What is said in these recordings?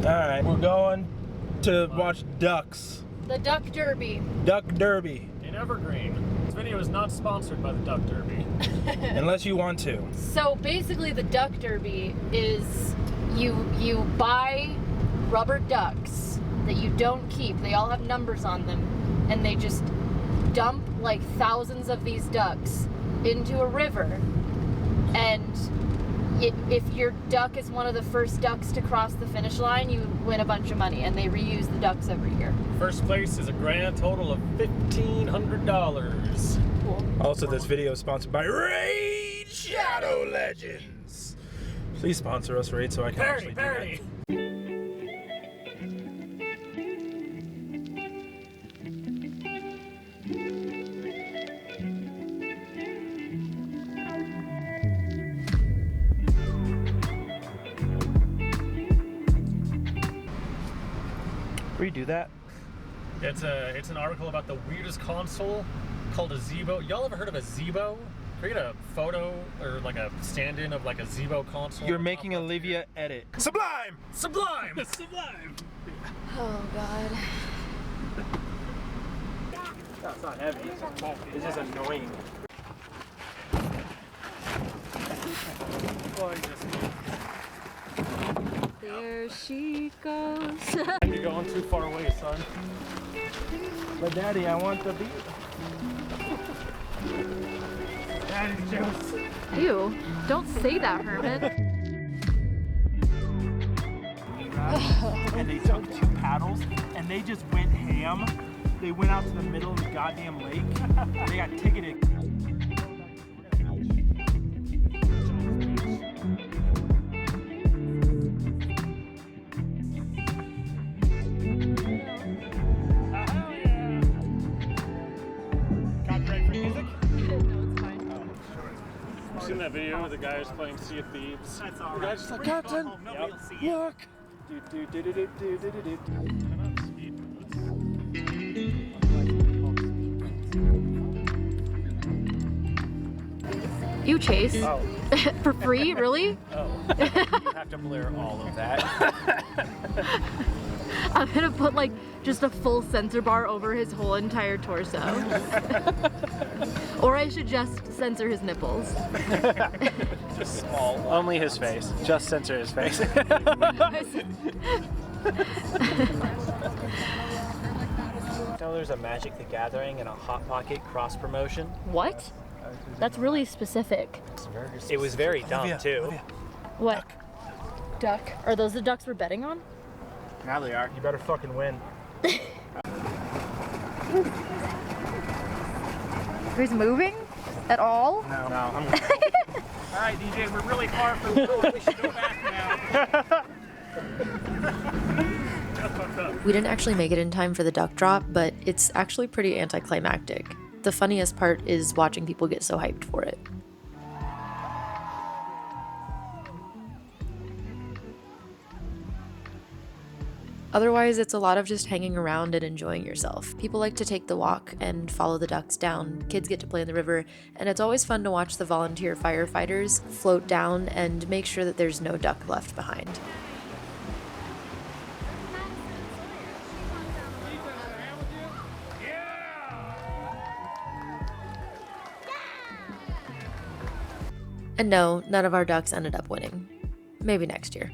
Alright, we're going to watch ducks. The Duck Derby. Duck Derby. In Evergreen. This video is not sponsored by the Duck Derby. Unless you want to. So basically the Duck Derby is you buy rubber ducks that you don't keep. They all have numbers on them. And they just dump like thousands of these ducks into a river. And if your duck is one of the first ducks to cross the finish line, you win a bunch of money, and they reuse the ducks every year. First place is a grand total of $1,500. Cool. Also, this video is sponsored by Raid Shadow Legends. Please sponsor us, Raid, so I can actually do that. Redo that. It's an article about the weirdest console called a Zebo. Y'all ever heard of a Zebo? Create a photo or like a stand-in of like a Zebo console. You're making Olivia edit. Sublime! Sublime! Sublime! Oh God. No, it's not heavy. It's just annoying. There she goes. You're going too far away, son. But Daddy, I want the beat. Daddy's jokes. Ew, don't say that, Herman. And they took 2 paddles and they just went ham. They went out to the middle of the goddamn lake. They got ticketed. Seen that video where the guy was playing Sea of Thieves? That's all The right. guy's just like, Captain, look! You Chase. Oh. For free, really? Oh. You have to blur all of that. I'm gonna put like just a full sensor bar over his whole entire torso. Or I should just censor his nipples. Just small. Only his face. Just censor his face. Now there's a Magic the Gathering and a Hot Pocket cross promotion. What? That's really specific. It was very dumb too. Olivia. What? Duck. Are those the ducks we're betting on? Now they are. You better fucking win. Who's moving? At all? No, I'm All right, DJ, we're really far from the goal. We should go back now. We didn't actually make it in time for the duck drop, but it's actually pretty anticlimactic. The funniest part is watching people get so hyped for it. Otherwise, it's a lot of just hanging around and enjoying yourself. People like to take the walk and follow the ducks down, kids get to play in the river, and it's always fun to watch the volunteer firefighters float down and make sure that there's no duck left behind. And no, none of our ducks ended up winning. Maybe next year.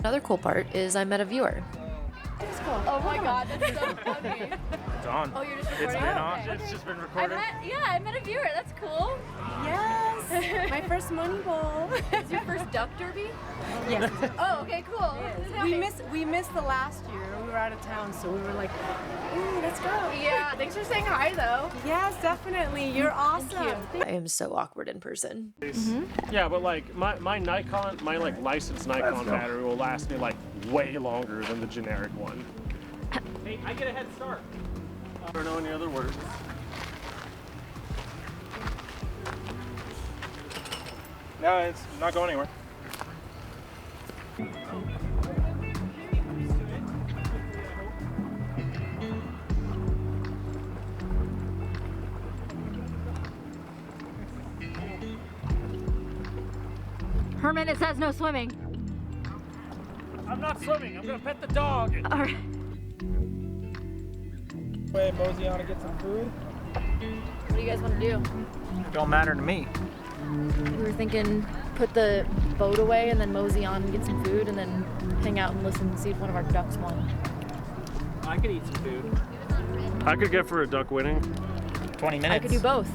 Another cool part is I met a viewer. Oh my God, that's so funny. It's on. Oh, you're just It's recording? been on. Okay. It's just been recorded. I met a viewer. That's cool. Yes, my first money ball. It's your first duck derby? Yes. Oh, okay, cool. We missed the last year. We were out of town, so we were like, ooh, let's go. Yeah, thanks for saying hi, though. Yes, definitely. You're awesome. I am so awkward in person. Yeah, but like my Nikon, my like licensed Nikon battery will last me like way longer than the generic one. Hey, I get a head start. I don't know any other words. No, it's not going anywhere. Herman, it says no swimming. I'm not swimming. I'm gonna pet the dog. All right. Wait, mosey on to get some food? What do you guys want to do? It don't matter to me. We were thinking put the boat away and then mosey on and get some food and then hang out and listen and see if one of our ducks won. I could eat some food. I could get for a duck winning. 20 minutes. I could do both.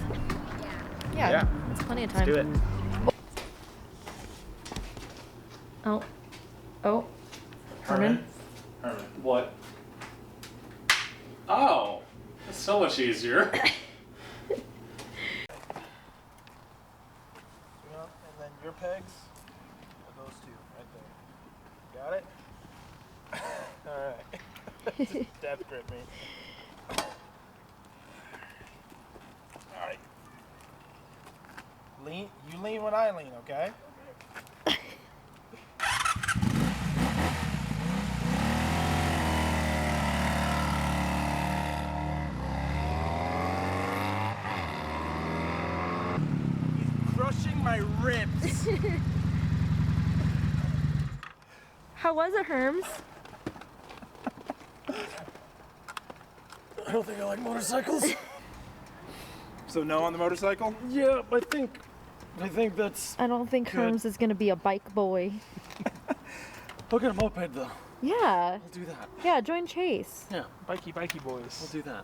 Yeah. It's plenty of time. Let's do it. Oh. Oh. Herman? Herman. What? Oh, that's so much easier. And then your pegs are those two right there. Got it? Alright. Just death grip me. Alright. Lean, you lean when I lean, okay? Crushing my ribs. How was it, Herms? I don't think I like motorcycles. So no on the motorcycle? Yeah, I think that's. I don't think Good. Herms is gonna be a bike boy. I'll get a moped though. Yeah. I'll do that. Yeah, join Chase. Yeah, bikey boys. We'll do that.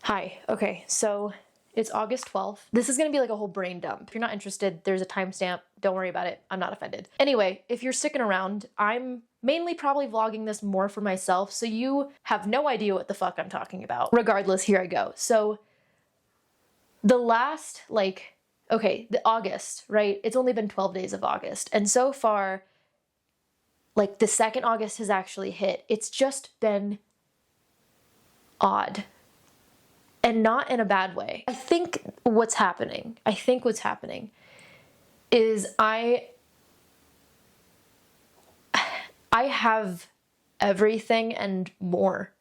Hi. Okay, so it's August 12th. This is gonna be like a whole brain dump. If you're not interested, there's a timestamp. Don't worry about it. I'm not offended. Anyway, if you're sticking around, I'm mainly probably vlogging this more for myself, so you have no idea what the fuck I'm talking about. Regardless, here I go. So the last, the August, right? It's only been 12 days of August. And so far, like the second August has actually hit. It's just been odd. And not in a bad way. I think what's happening is I have everything and more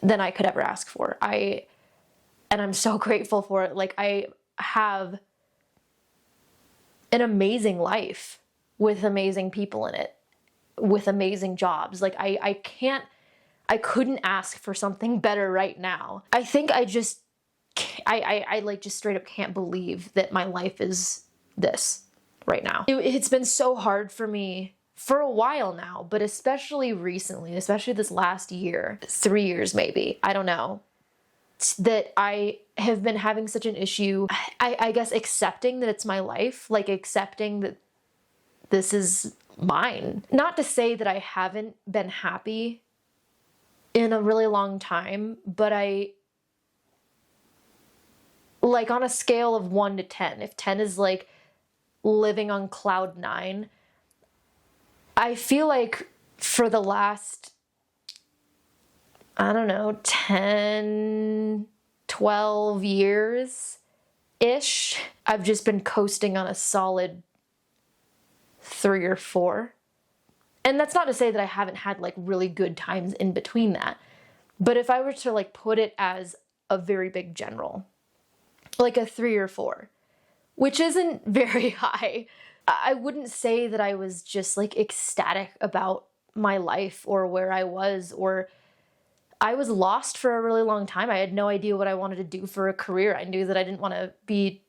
than I could ever ask for. And I'm so grateful for it. Like, I have an amazing life with amazing people in it, with amazing jobs. Like, I couldn't ask for something better right now. I think I just straight up can't believe that my life is this right now. It's been so hard for me for a while now, but especially recently, especially this last year, 3 years maybe, I don't know, that I have been having such an issue, I guess, accepting that it's my life, like accepting that this is mine. Not to say that I haven't been happy in a really long time, but like on a scale of 1 to 10, if 10 is like living on cloud 9, I feel like for the last, I don't know, 10, 12 years-ish, I've just been coasting on a solid 3 or 4. And that's not to say that I haven't had like really good times in between that. But if I were to like put it as a very big general, like a 3 or 4, which isn't very high, I wouldn't say that I was just like ecstatic about my life or where I was, or I was lost for a really long time. I had no idea what I wanted to do for a career. I knew that I didn't want to be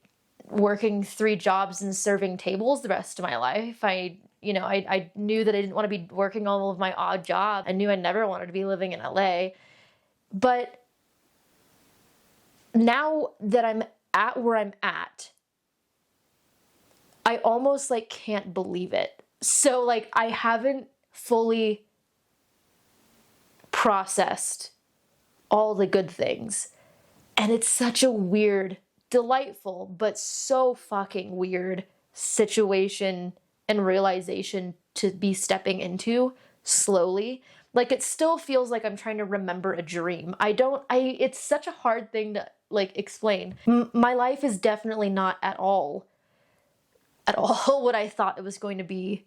working 3 jobs and serving tables the rest of my life. I knew that I didn't want to be working all of my odd jobs. I knew I never wanted to be living in LA. But now that I'm at where I'm at, I almost like can't believe it. So like I haven't fully processed all the good things. And it's such a weird, delightful, but so fucking weird situation and realization to be stepping into slowly. Like, it still feels like I'm trying to remember a dream. It's such a hard thing to like explain. My life is definitely not at all what I thought it was going to be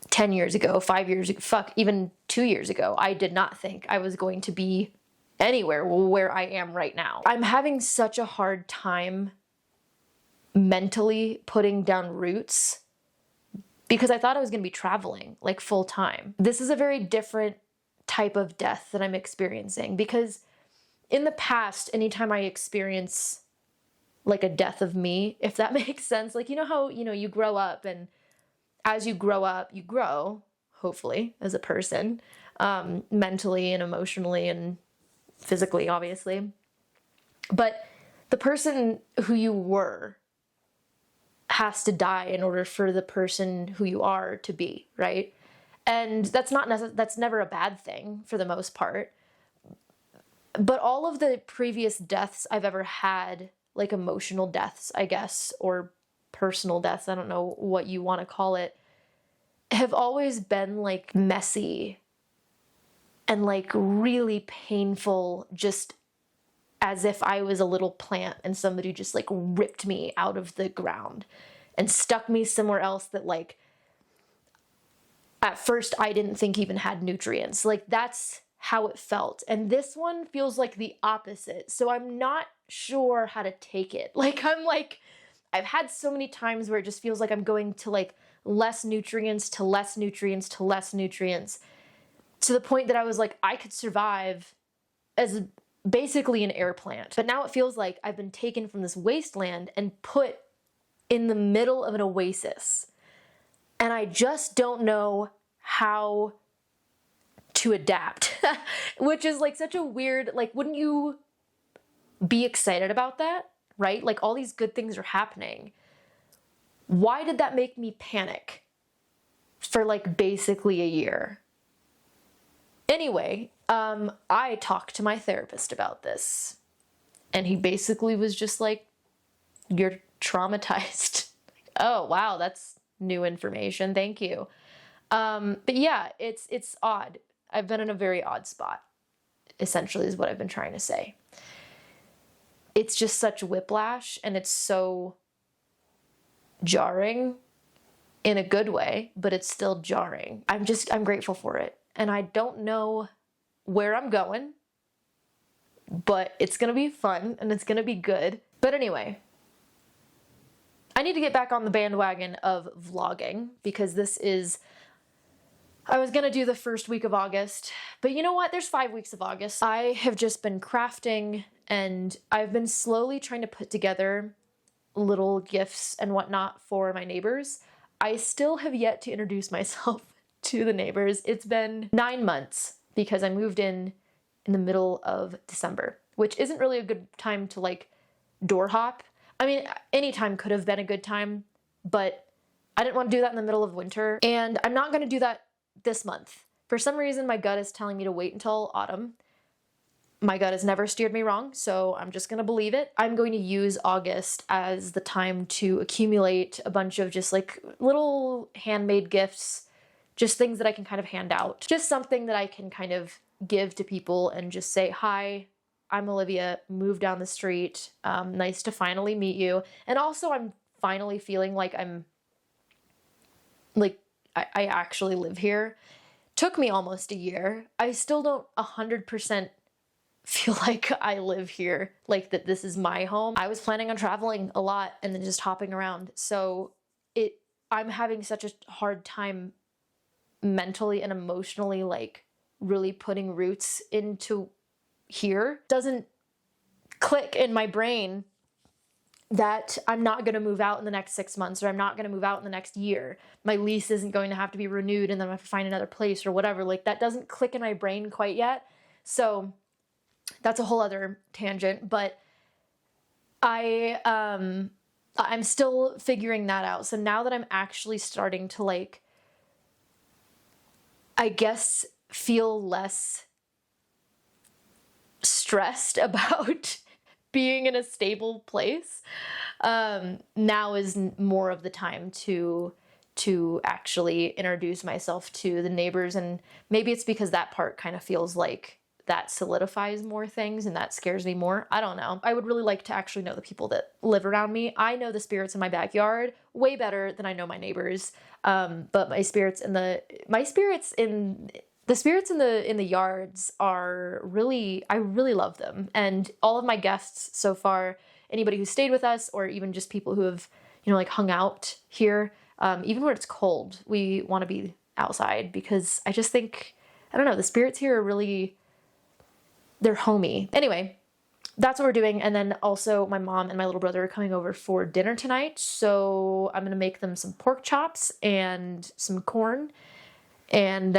10 years ago, 5 years ago, even 2 years ago. I did not think I was going to be anywhere where I am right now. I'm having such a hard time mentally putting down roots because I thought I was going to be traveling like full time. This is a very different type of death that I'm experiencing because in the past, anytime I experience like a death of me, if that makes sense, like, you know how, you grow up, and as you grow up, you grow, hopefully, as a person, mentally and emotionally and physically, obviously. But the person who you were has to die in order for the person who you are to be, right? And that's never a bad thing for the most part. But all of the previous deaths I've ever had, like emotional deaths, I guess, or personal deaths, I don't know what you want to call it, have always been like messy and like really painful, just as if I was a little plant and somebody just like ripped me out of the ground and stuck me somewhere else that like at first I didn't think even had nutrients. Like that's how it felt. And this one feels like the opposite. So I'm not sure how to take it. I've had so many times where it just feels like I'm going to like less nutrients to less nutrients to less nutrients, to the point that I was like, I could survive as basically an air plant. But now it feels like I've been taken from this wasteland and put in the middle of an oasis. And I just don't know how to adapt, which is like such a weird, like, wouldn't you be excited about that, right? Like all these good things are happening. Why did that make me panic for like basically a year? Anyway, I talked to my therapist about this, and he basically was just like, you're traumatized. Oh, wow, that's new information. Thank you. But yeah, it's odd. I've been in a very odd spot, essentially, is what I've been trying to say. It's just such whiplash, and it's so jarring in a good way, but it's still jarring. I'm grateful for it. And I don't know where I'm going, but it's going to be fun and it's going to be good. But anyway, I need to get back on the bandwagon of vlogging because I was going to do the first week of August, but you know what? There's 5 weeks of August. I have just been crafting, and I've been slowly trying to put together little gifts and whatnot for my neighbors. I still have yet to introduce myself to the neighbors. It's been 9 months because I moved in the middle of December, which isn't really a good time to like door hop. I mean, any time could have been a good time, but I didn't want to do that in the middle of winter, and I'm not going to do that this month. For some reason, my gut is telling me to wait until autumn. My gut has never steered me wrong, so I'm just going to believe it. I'm going to use August as the time to accumulate a bunch of just like little handmade gifts, just things that I can kind of hand out. Just something that I can kind of give to people and just say, hi, I'm Olivia, moved down the street. Nice to finally meet you. And also I'm finally feeling like I actually live here. Took me almost a year. I still don't 100% feel like I live here, like that this is my home. I was planning on traveling a lot and then just hopping around. So I'm having such a hard time mentally and emotionally, like really putting roots into here. Doesn't click in my brain that I'm not going to move out in the next 6 months, or I'm not going to move out in the next year. My lease isn't going to have to be renewed and then I have to find another place or whatever. Like that doesn't click in my brain quite yet. So that's a whole other tangent, but I'm still figuring that out. So now that I'm actually starting to like, I guess, feel less stressed about being in a stable place, now is more of the time to actually introduce myself to the neighbors. And maybe it's because that part kind of feels like that solidifies more things and that scares me more. I don't know. I would really like to actually know the people that live around me. I know the spirits in my backyard way better than I know my neighbors. But the spirits in the yards are really, I really love them. And all of my guests so far anybody who stayed with us or even just people who have, you know, like hung out here, even when it's cold, we want to be outside because I just think, I don't know, the spirits here are really, they're homey. Anyway, that's what we're doing. And then also my mom and my little brother are coming over for dinner tonight. So I'm going to make them some pork chops and some corn. And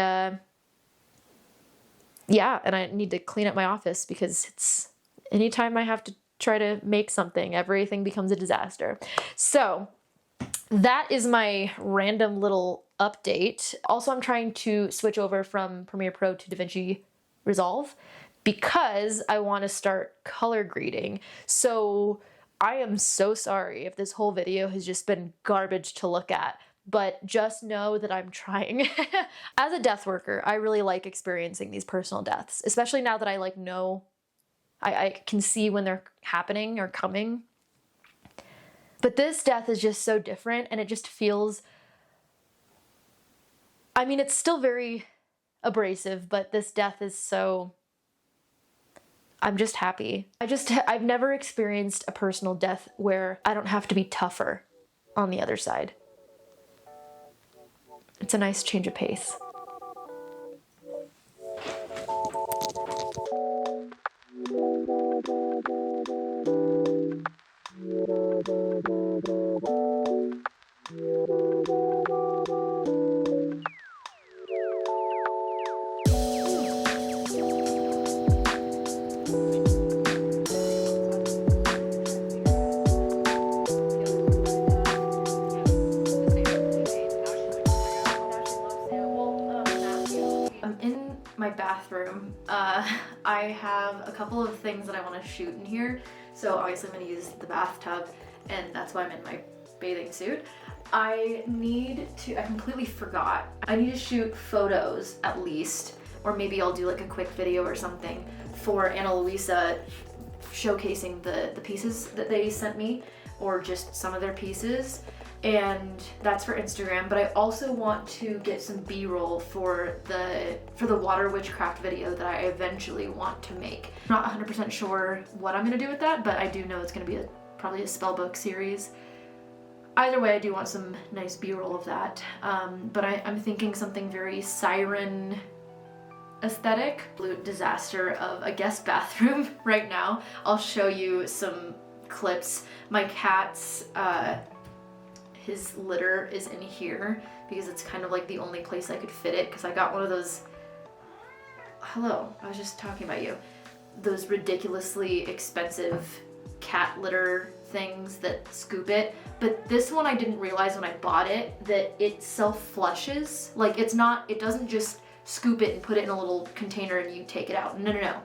yeah, and I need to clean up my office because it's anytime I have to try to make something, everything becomes a disaster. So that is my random little update. Also, I'm trying to switch over from Premiere Pro to DaVinci Resolve because I want to start color grading. So I am so sorry if this whole video has just been garbage to look at, but just know that I'm trying. As a death worker, I really like experiencing these personal deaths, especially now that I like know, I can see when they're happening or coming. But this death is just so different and it just feels, I mean, it's still very abrasive, but this death is so, I'm just happy. I've never experienced a personal death where I don't have to be tougher on the other side. It's a nice change of pace. My bathroom. I have a couple of things that I want to shoot in here. So obviously I'm going to use the bathtub and that's why I'm in my bathing suit. I completely forgot. I need to shoot photos at least, or maybe I'll do like a quick video or something for Ana Luisa showcasing the pieces that they sent me, or just some of their pieces. And that's for Instagram, but I also want to get some B-roll for the water witchcraft video that I eventually want to make. I'm not 100% sure what I'm gonna do with that, but I do know it's gonna be probably a spellbook series. Either way, I do want some nice B-roll of that, but I'm thinking something very siren aesthetic. Absolute disaster of a guest bathroom right now. I'll show you some clips. My cat's his litter is in here because it's kind of like the only place I could fit it, because I got one of those, hello, I was just talking about you, those ridiculously expensive cat litter things that scoop it. But this one, I didn't realize when I bought it that it self-flushes. Like it doesn't just scoop it and put it in a little container and you take it out. No.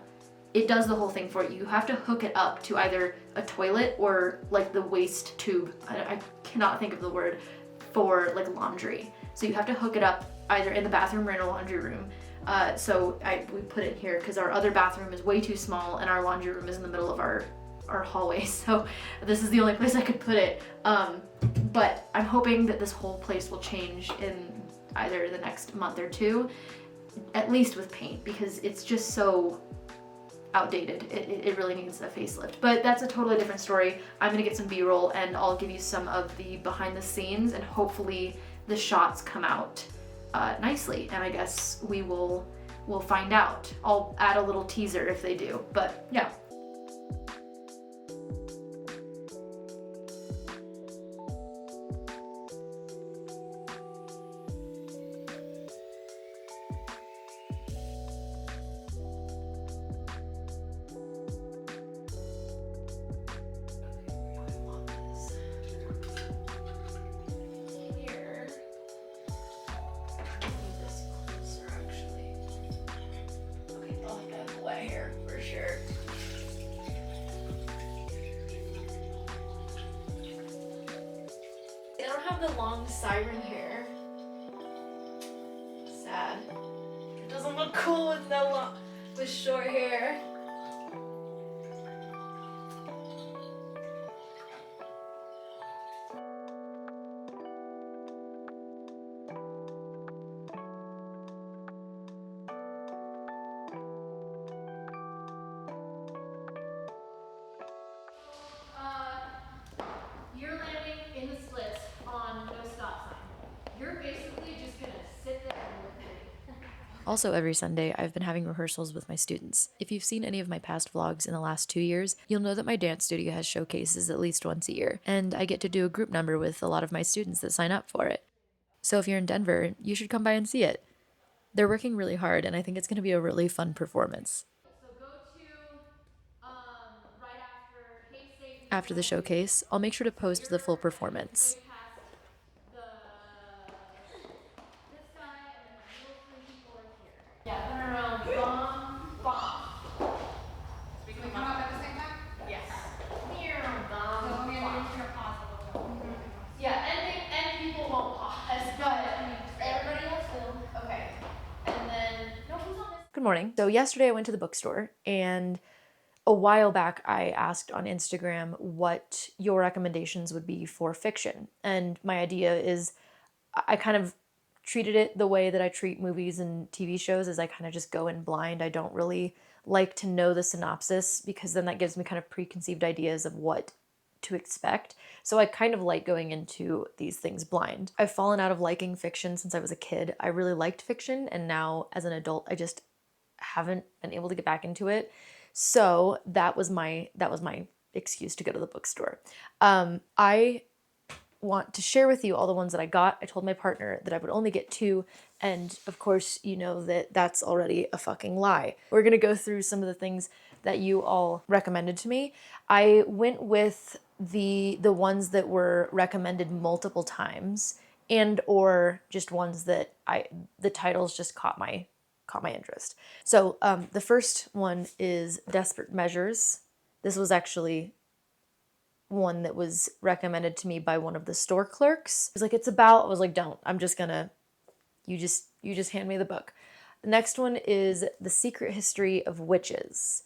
It does the whole thing for you. You have to hook it up to either a toilet or like the waste tube. I cannot think of the word for like laundry. So you have to hook it up either in the bathroom or in a laundry room. So we put it here because our other bathroom is way too small and our laundry room is in the middle of our hallway. So this is the only place I could put it. But I'm hoping that this whole place will change in either the next month or two, at least with paint, because it's just so outdated. It really needs a facelift. But that's a totally different story. I'm gonna get some B-roll and I'll give you some of the behind the scenes, and hopefully the shots come out nicely. And I guess we'll find out. I'll add a little teaser if they do. But yeah. The long siren hair. Sad. It doesn't look cool with short hair. Also, every Sunday, I've been having rehearsals with my students. If you've seen any of my past vlogs in the last 2 years, you'll know that my dance studio has showcases at least once a year, and I get to do a group number with a lot of my students that sign up for it. So if you're in Denver, you should come by and see it. They're working really hard, and I think it's going to be a really fun performance. So go to right after Hey Say. After the showcase, I'll make sure to post the full performance. Way past this guy, and then my middle three people are here. Yeah, turn around. Bomb, bomb. So we come up at the same time? Yes. Here, bomb. So we have to pause a little bit. Yeah, and people won't pause, but everybody else will. Okay. And then, no, who's on this? Good morning. So yesterday I went to the bookstore, and a while back I asked on Instagram what your recommendations would be for fiction. And my idea is I kind of treated it the way that I treat movies and TV shows, as I kind of just go in blind. I don't really like to know the synopsis, because then that gives me kind of preconceived ideas of what to expect. So I kind of like going into these things blind. I've fallen out of liking fiction since I was a kid. I really liked fiction, and now as an adult I just haven't been able to get back into it. So that was my excuse to go to the bookstore. I want to share with you all the ones that I got. I told my partner that I would only get 2, and of course you know that that's already a fucking lie. We're gonna go through some of the things that you all recommended to me. I went with the ones that were recommended multiple times, and or just ones that the titles just caught my interest. So the first one is Desperate Measures. This was actually one that was recommended to me by one of the store clerks. It was like, it's about, I was like, don't, I'm just gonna, you just hand me the book. The next one is The Secret History of Witches.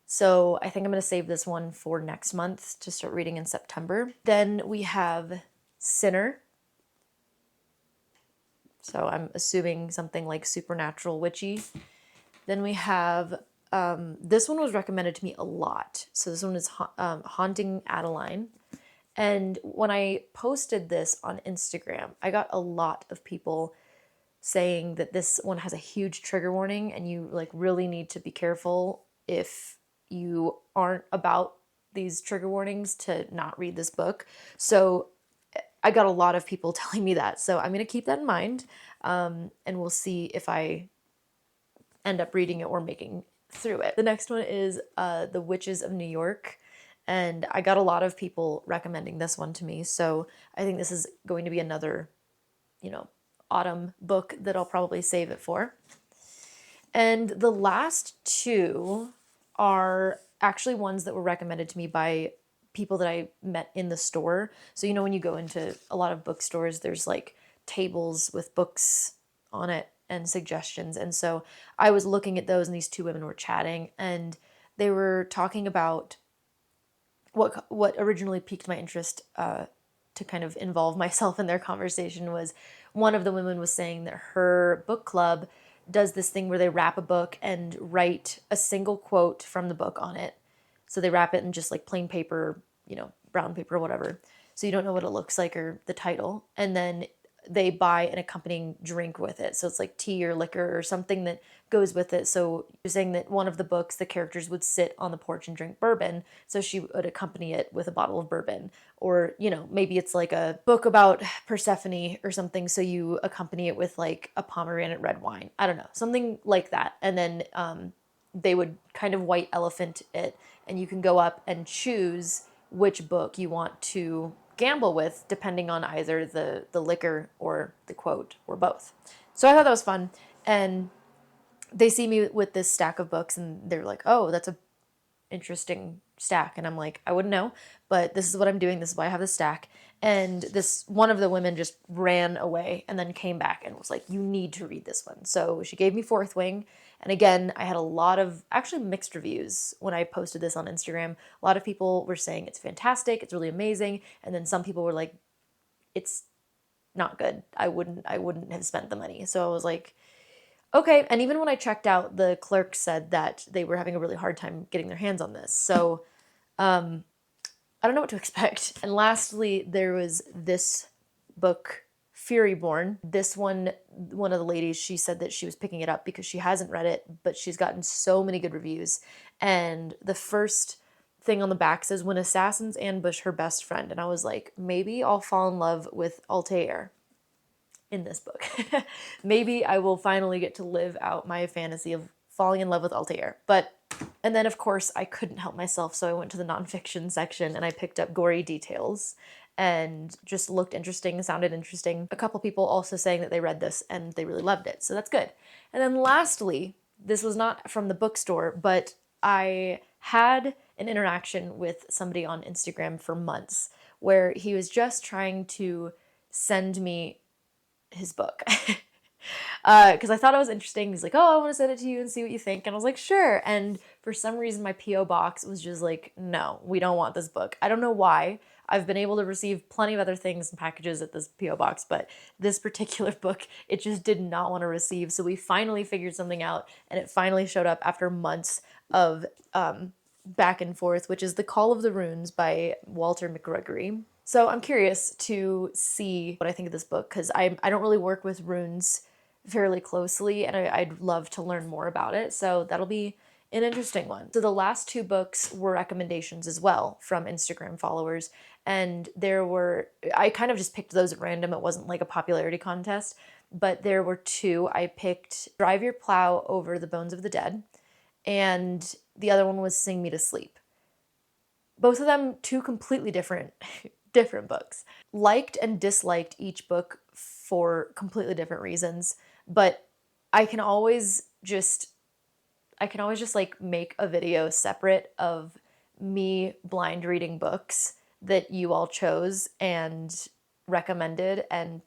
So I think I'm gonna save this one for next month to start reading in September. Then we have Sinner. So I'm assuming something like supernatural witchy. Then we have, this one was recommended to me a lot. So this one is Haunting Adeline. And when I posted this on Instagram, I got a lot of people saying that this one has a huge trigger warning, and you like really need to be careful if you aren't about these trigger warnings to not read this book. So I got a lot of people telling me that. So I'm going to keep that in mind, and we'll see if I end up reading it or making through it. The next one is The Witches of New York, and I got a lot of people recommending this one to me. So I think this is going to be another, autumn book that I'll probably save it for. And the last 2 are actually ones that were recommended to me by people that I met in the store. So when you go into a lot of bookstores, there's like tables with books on it and suggestions. And so I was looking at those, and these 2 women were chatting, and they were talking about what originally piqued my interest to kind of involve myself in their conversation was, one of the women was saying that her book club does this thing where they wrap a book and write a single quote from the book on it. So they wrap it in just like plain paper, brown paper, whatever. So you don't know what it looks like or the title. And then they buy an accompanying drink with it. So it's like tea or liquor or something that goes with it. So you're saying that one of the books, the characters would sit on the porch and drink bourbon. So she would accompany it with a bottle of bourbon. Or, maybe it's like a book about Persephone or something. So you accompany it with like a pomegranate red wine. I don't know, something like that. And then they would kind of white elephant it, and you can go up and choose which book you want to gamble with, depending on either the liquor or the quote or both. So I thought that was fun. And they see me with this stack of books, and they're like, oh, that's a interesting stack. And I'm like, I wouldn't know, but this is what I'm doing. This is why I have this stack. And this one of the women just ran away and then came back and was like, you need to read this one. So she gave me Fourth Wing. And again, I had a lot of actually mixed reviews when I posted this on Instagram. A lot of people were saying it's fantastic, it's really amazing. And then some people were like, it's not good. I wouldn't have spent the money. So I was like, okay. And even when I checked out, the clerk said that they were having a really hard time getting their hands on this. So I don't know what to expect. And lastly, there was this book, Furyborn. This one of the ladies, she said that she was picking it up because she hasn't read it, but she's gotten so many good reviews. And the first thing on the back says, when assassins ambush her best friend. And I was like, maybe I'll fall in love with Altair in this book. Maybe I will finally get to live out my fantasy of falling in love with Altair. And then of course I couldn't help myself, so I went to the nonfiction section and I picked up Gory Details, and just looked interesting, sounded interesting. A couple people also saying that they read this and they really loved it, so that's good. And then lastly, this was not from the bookstore, but I had an interaction with somebody on Instagram for months where he was just trying to send me his book. Because I thought it was interesting. He's like, oh, I want to send it to you and see what you think. And I was like, sure. And for some reason, my P.O. box was just like, no, we don't want this book. I don't know why. I've been able to receive plenty of other things and packages at this P.O. box, but this particular book, it just did not want to receive. So we finally figured something out, and it finally showed up after months of back and forth, which is The Call of the Runes by Walter McGregory. So I'm curious to see what I think of this book, because I don't really work with runes fairly closely, and I'd love to learn more about it. So that'll be an interesting one. So the last two books were recommendations as well from Instagram followers, and I kind of just picked those at random. It wasn't like a popularity contest, but there were two. I picked Drive Your Plow Over the Bones of the Dead, and the other one was Sing Me to Sleep. Both of them two completely different books. Liked and disliked each book for completely different reasons, but I can always just like make a video separate of me blind reading books that you all chose and recommended, and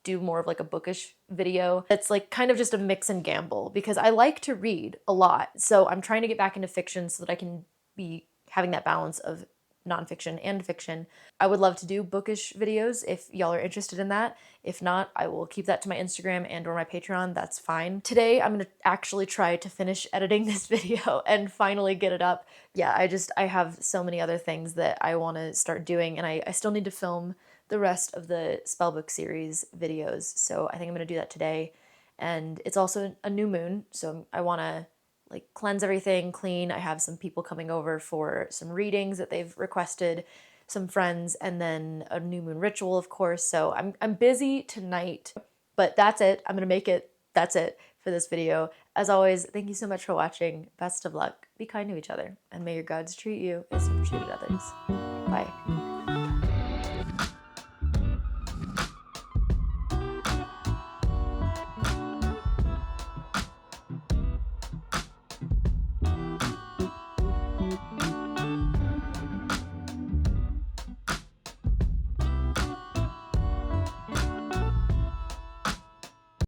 do more of like a bookish video that's like kind of just a mix and gamble, because I like to read a lot. So I'm trying to get back into fiction so that I can be having that balance of nonfiction and fiction. I would love to do bookish videos if y'all are interested in that. If not, I will keep that to my Instagram and or my Patreon. That's fine. Today, I'm going to actually try to finish editing this video and finally get it up. Yeah, I have so many other things that I want to start doing, and I still need to film the rest of the Spellbook series videos. So I think I'm going to do that today. And it's also a new moon, so I want to like cleanse everything, clean. I have some people coming over for some readings that they've requested, some friends, and then a new moon ritual, of course. So I'm busy tonight, but that's it. I'm gonna make it. That's it for this video. As always, thank you so much for watching. Best of luck. Be kind to each other, and may your gods treat you as you've treated others.